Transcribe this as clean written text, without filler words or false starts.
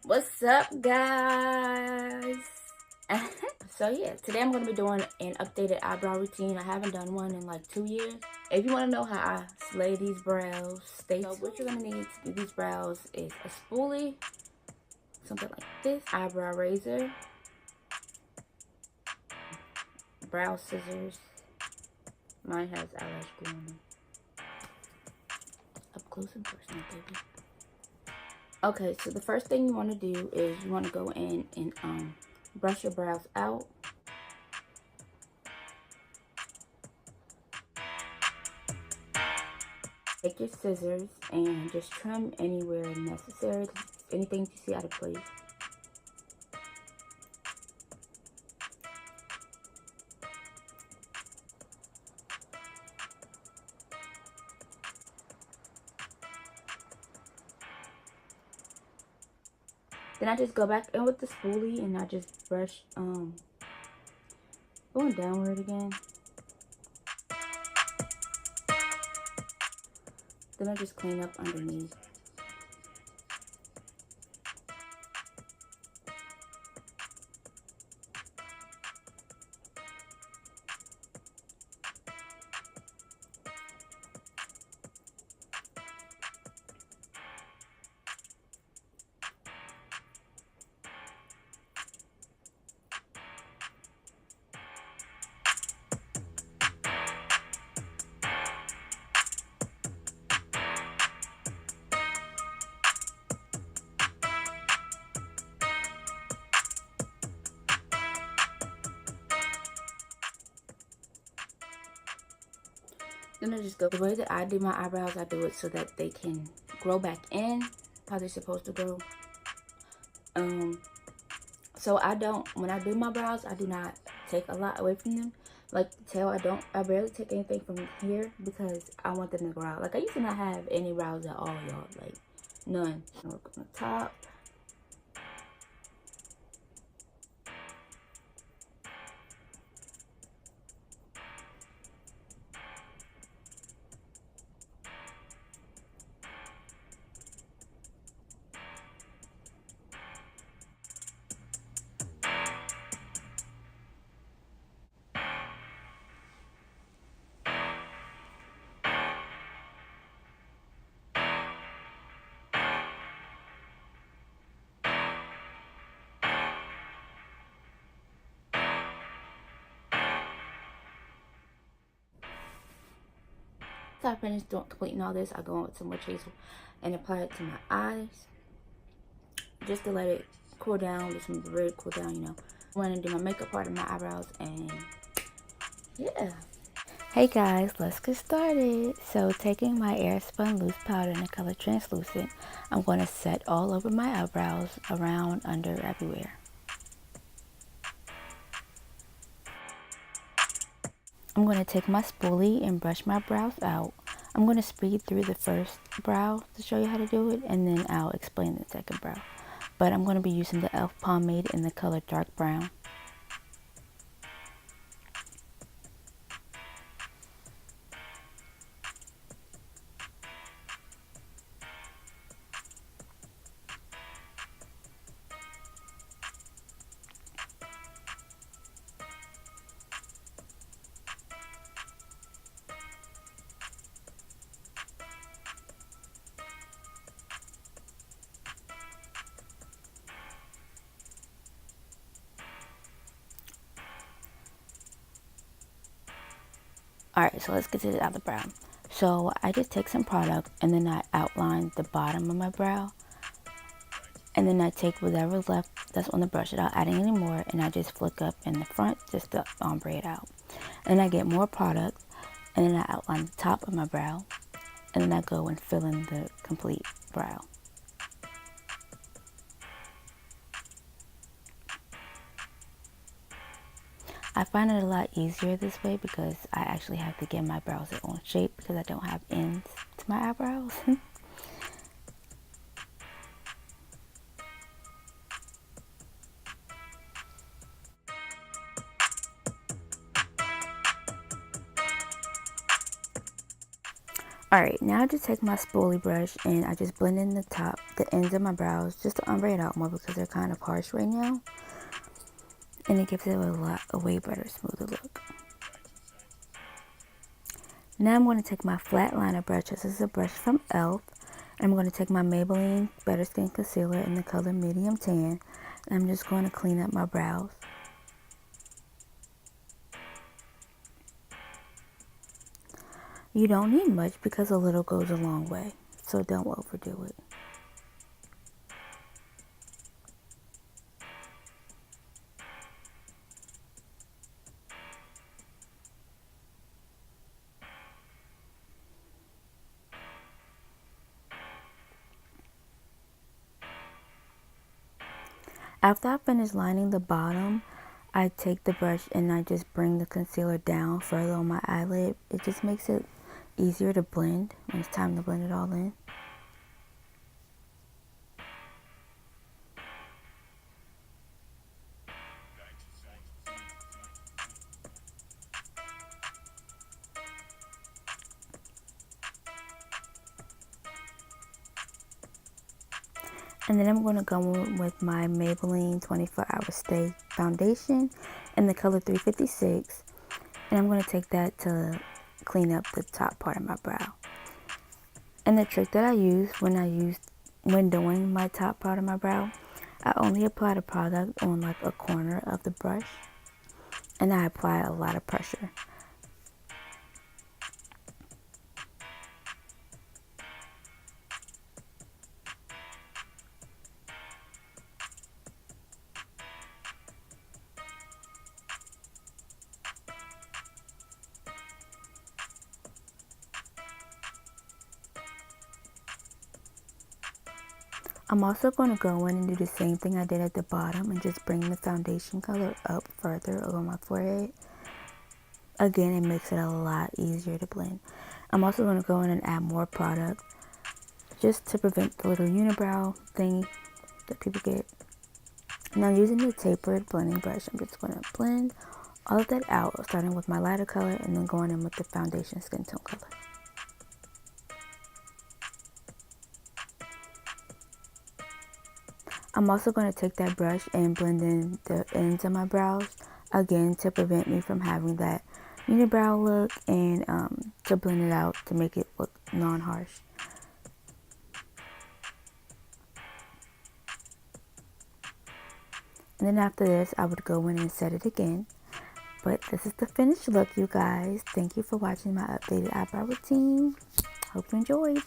What's up, guys? So yeah, today I'm going to be doing an updated eyebrow routine. I haven't done one in like 2 years. If you want to know how I slay these brows, stay tuned. What you're going to need to do these brows is a spoolie, something like this, eyebrow razor, brow scissors. Mine has eyelash glue on them. Up close and personal, baby. Okay, so the first thing you want to do is you want to go in and brush your brows out. Take your scissors and just trim anywhere necessary, anything you see out of place. Then I just go back in with the spoolie and I just brush, going downward again. Then I just clean up underneath. Then I just go, the way that I do my eyebrows, I do it so that they can grow back in how they're supposed to grow. So I don't, when I do my brows, I do not take a lot away from them. Like the tail, I barely take anything from here because I want them to grow out. Like I used to not have any brows at all, y'all, like none. Work on the top. After I finish completing all this, I go in with some more hazel and apply it to my eyes just to let it cool down, just really cool down, you know. I want to do my makeup part of my eyebrows, and yeah. Hey guys, let's get started. So taking my Airspun loose powder in the color translucent, I'm going to set all over my eyebrows, around, under, everywhere. I'm going to take my spoolie and brush my brows out. I'm going to speed through the first brow to show you how to do it, and then I'll explain the second brow. But I'm going to be using the e.l.f. pomade in the color dark brown. Alright, so let's get to the other brow. So I just take some product and then I outline the bottom of my brow. And then I take whatever's left that's on the brush without adding any more, and I just flick up in the front just to ombre it out. And then I get more product and then I outline the top of my brow. And then I go and fill in the complete brow. I find it a lot easier this way because I actually have to give my brows their own shape because I don't have ends to my eyebrows. Alright, now I just take my spoolie brush and I just blend in the ends of my brows just to ombre it out more because they're kind of harsh right now. And it gives it a way better, smoother look. Now I'm going to take my flat liner brush. This is a brush from e.l.f. And I'm going to take my Maybelline Better Skin Concealer in the color Medium Tan. And I'm just going to clean up my brows. You don't need much because a little goes a long way. So don't overdo it. After I finish lining the bottom, I take the brush and I just bring the concealer down further on my eyelid. It just makes it easier to blend when it's time to blend it all in. And then I'm going to go in with my Maybelline 24 Hour Stay Foundation in the color 356. And I'm going to take that to clean up the top part of my brow. And the trick that I use when doing my top part of my brow, I only apply the product on like a corner of the brush. And I apply a lot of pressure. I'm also going to go in and do the same thing I did at the bottom and just bring the foundation color up further over my forehead. Again, it makes it a lot easier to blend. I'm also going to go in and add more product just to prevent the little unibrow thing that people get. Now using the tapered blending brush, I'm just going to blend all of that out, starting with my lighter color and then going in with the foundation skin tone color. I'm also going to take that brush and blend in the ends of my brows, again to prevent me from having that unibrow look and to blend it out to make it look non-harsh. And then after this, I would go in and set it again. But this is the finished look, you guys. Thank you for watching my updated eyebrow routine. Hope you enjoyed.